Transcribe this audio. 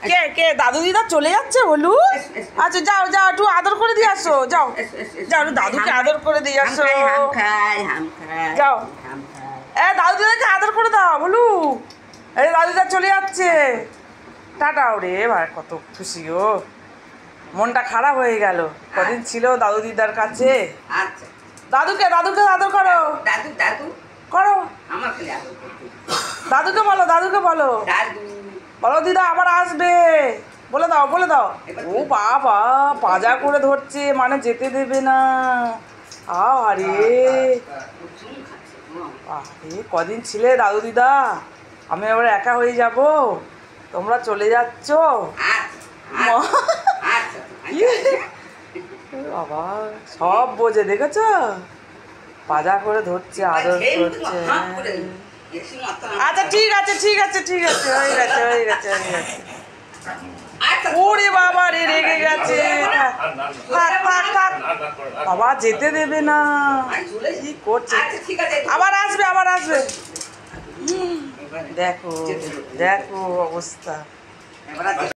কে কে দাদু দিদা চলে যাচ্ছে বলু? আচ্ছা যাও যাও একটু আদর করে দিয়ে আসো, যাও যাও দাদুকে আদর করে দিয়ে আসো, যাও দাদু দিদাকে আদর করে দাও বলু। এই দাদু দিদা চলে যাচ্ছে, টাটা। ওরে এবার কত খুশি ও, মনটা খারাপ হয়ে গেল, কদিন ছিল দাদু দিদার কাছে। দাদুকে দাদুকে আদর করো, দাদু দাদু করো আমাকে দাদুকে বলো, দাদুকে বলো, বলো দিদা আবার আসবে, বলে দাও বলে দাও। ও বাবা পাজা করে ধরছে, মানে যেতে দেবে না। আরে আরে কদিন ছিলে দাদু দিদা, আমি আবার একা হয়ে যাব, তোমরা চলে যাচ্ছ। বাবা সব বোঝে, দেখেছ পাজা করে ধরছে, আদর করছে। আচ্ছা ঠিক আছে ঠিক আছে ঠিক আছে, হয়ে গেছে হয়ে গেছে হয়ে গেছে। ওরে বাবা রে রেগে গেছে, থাক থাক থাক, বাবা যেতে দেবে না, কি করছে। আবার আসবে আবার আসবে, দেখো দেখো অবস্থা।